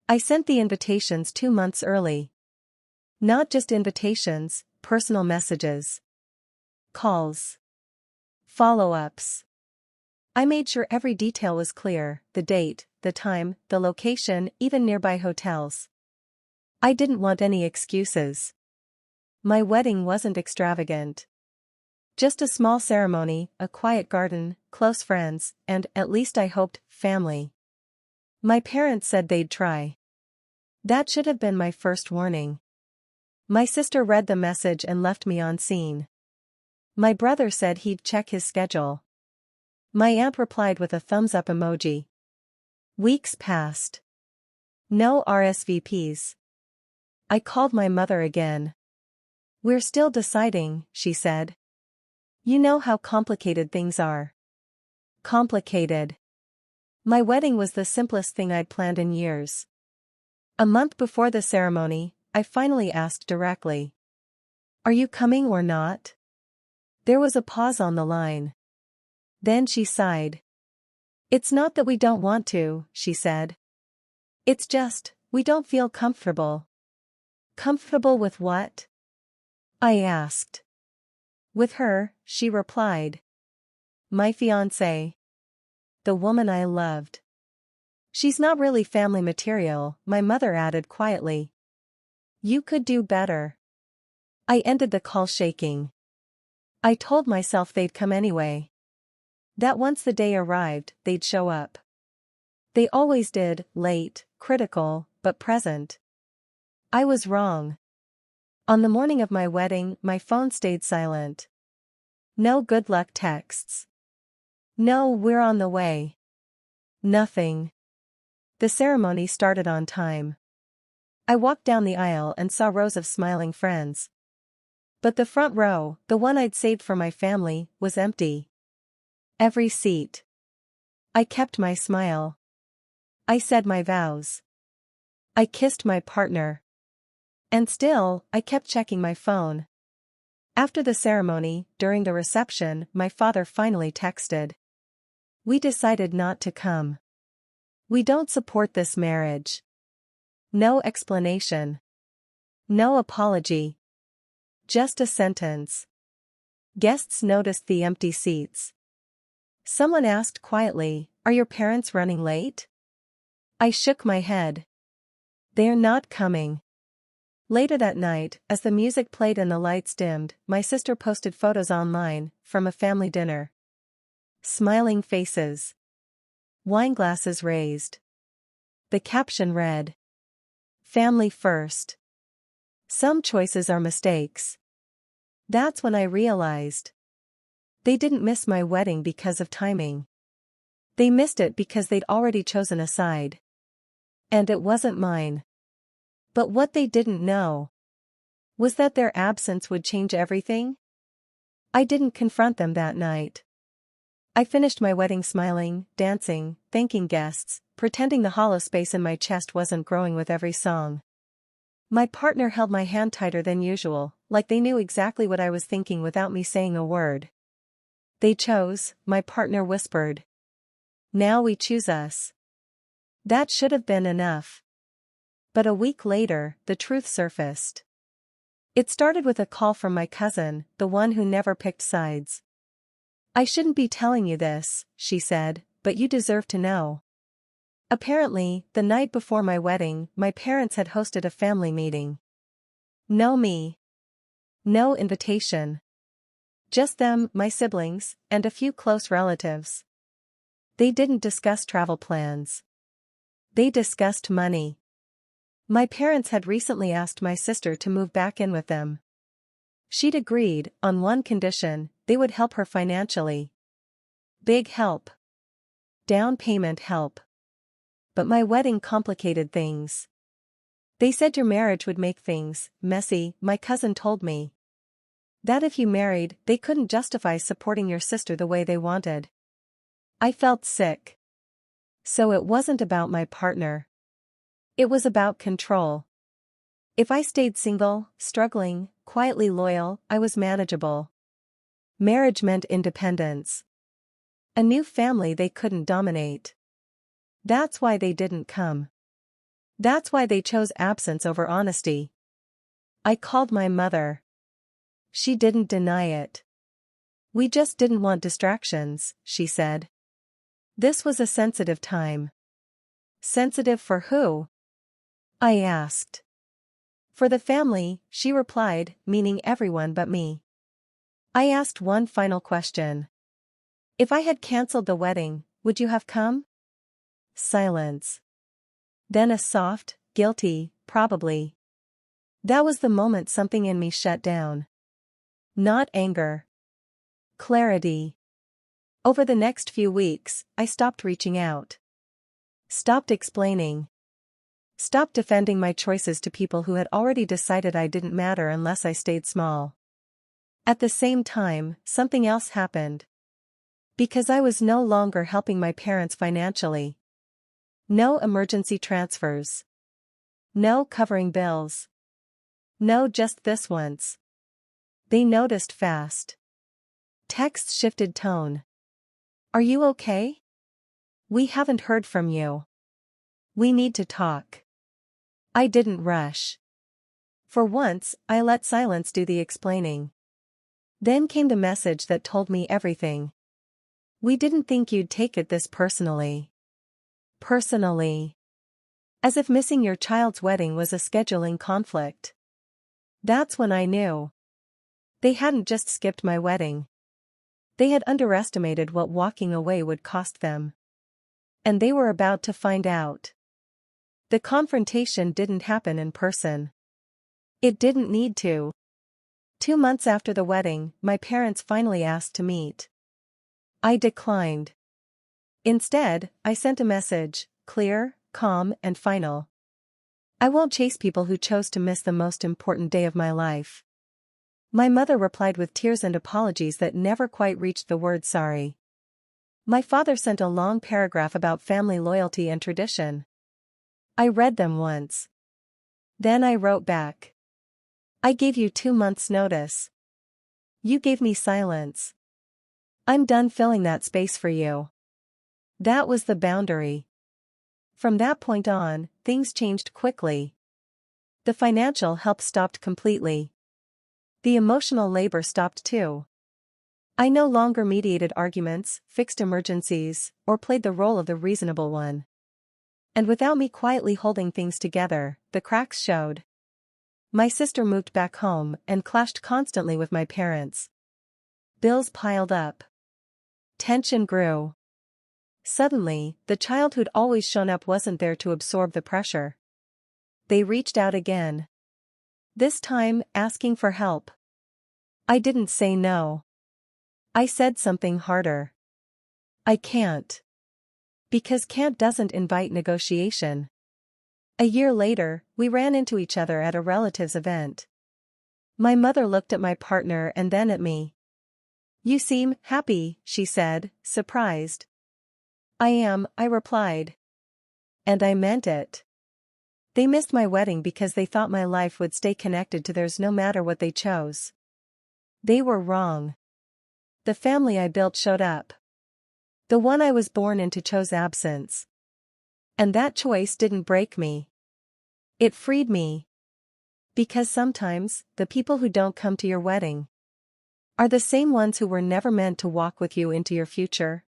I sent the invitations 2 months early. Not just invitations, personal messages. Calls. Follow-ups. I made sure every detail was clear, the date, the time, the location, even nearby hotels. I didn't want any excuses. My wedding wasn't extravagant. Just a small ceremony, a quiet garden, close friends, and, at least I hoped, family. My parents said they'd try. That should have been my first warning. My sister read the message and left me on scene. My brother said he'd check his schedule. My aunt replied with a thumbs-up emoji. Weeks passed. No RSVPs. I called my mother again. We're still deciding, she said. You know how complicated things are. Complicated. My wedding was the simplest thing I'd planned in years. A month before the ceremony, I finally asked directly. Are you coming or not? There was a pause on the line. Then she sighed. It's not that we don't want to, she said. It's just, we don't feel comfortable. Comfortable with what? I asked. With her, she replied. My fiancé. The woman I loved. She's not really family material, my mother added quietly. You could do better. I ended the call shaking. I told myself they'd come anyway. That once the day arrived, they'd show up. They always did, late, critical, but present. I was wrong. On the morning of my wedding, my phone stayed silent. No good luck texts. No, we're on the way. Nothing. The ceremony started on time. I walked down the aisle and saw rows of smiling friends. But the front row, the one I'd saved for my family, was empty. Every seat. I kept my smile. I said my vows. I kissed my partner. And still, I kept checking my phone. After the ceremony, during the reception, my father finally texted. We decided not to come. We don't support this marriage. No explanation. No apology. Just a sentence. Guests noticed the empty seats. Someone asked quietly, Are your parents running late? I shook my head. They're not coming. Later that night, as the music played and the lights dimmed, my sister posted photos online, from a family dinner. Smiling faces. Wineglasses raised. The caption read. Family first. Some choices are mistakes. That's when I realized. They didn't miss my wedding because of timing. They missed it because they'd already chosen a side. And it wasn't mine. But what they didn't know was that their absence would change everything. I didn't confront them that night. I finished my wedding smiling, dancing, thanking guests, pretending the hollow space in my chest wasn't growing with every song. My partner held my hand tighter than usual, like they knew exactly what I was thinking without me saying a word. They chose, my partner whispered. Now we choose us. That should have been enough. But a week later, the truth surfaced. It started with a call from my cousin, the one who never picked sides. I shouldn't be telling you this, she said, but you deserve to know. Apparently, the night before my wedding, my parents had hosted a family meeting. No me. No invitation. Just them, my siblings, and a few close relatives. They didn't discuss travel plans. They discussed money. My parents had recently asked my sister to move back in with them. She'd agreed, on one condition, they would help her financially. Big help. Down payment help. But my wedding complicated things. They said your marriage would make things messy, my cousin told me. That if you married, they couldn't justify supporting your sister the way they wanted. I felt sick. So it wasn't about my partner. It was about control. If I stayed single, struggling, quietly loyal, I was manageable. Marriage meant independence. A new family they couldn't dominate. That's why they didn't come. That's why they chose absence over honesty. I called my mother. She didn't deny it. We just didn't want distractions, she said. This was a sensitive time. Sensitive for who? I asked. For the family, she replied, meaning everyone but me. I asked one final question. If I had cancelled the wedding, would you have come? Silence. Then a soft, guilty, probably. That was the moment something in me shut down. Not anger. Clarity. Over the next few weeks, I stopped reaching out. Stopped explaining. Stopped defending my choices to people who had already decided I didn't matter unless I stayed small. At the same time, something else happened. Because I was no longer helping my parents financially. No emergency transfers. No covering bills. No, just this once. They noticed fast. Texts shifted tone. Are you okay? We haven't heard from you. We need to talk. I didn't rush. For once, I let silence do the explaining. Then came the message that told me everything. We didn't think you'd take it this personally. Personally. As if missing your child's wedding was a scheduling conflict. That's when I knew. They hadn't just skipped my wedding. They had underestimated what walking away would cost them. And they were about to find out. The confrontation didn't happen in person. It didn't need to. 2 months after the wedding, my parents finally asked to meet. I declined. Instead, I sent a message, clear, calm, and final. I won't chase people who chose to miss the most important day of my life. My mother replied with tears and apologies that never quite reached the word sorry. My father sent a long paragraph about family loyalty and tradition. I read them once. Then I wrote back. I gave you 2 months' notice. You gave me silence. I'm done filling that space for you. That was the boundary. From that point on, things changed quickly. The financial help stopped completely. The emotional labor stopped too. I no longer mediated arguments, fixed emergencies, or played the role of the reasonable one. And without me quietly holding things together, the cracks showed. My sister moved back home and clashed constantly with my parents. Bills piled up. Tension grew. Suddenly, the child who'd always shown up wasn't there to absorb the pressure. They reached out again. This time, asking for help. I didn't say no. I said something harder. I can't. Because can't doesn't invite negotiation. A year later, we ran into each other at a relative's event. My mother looked at my partner and then at me. You seem happy, she said, surprised. I am, I replied. And I meant it. They missed my wedding because they thought my life would stay connected to theirs no matter what they chose. They were wrong. The family I built showed up. The one I was born into chose absence. And that choice didn't break me. It freed me. Because sometimes, the people who don't come to your wedding are the same ones who were never meant to walk with you into your future.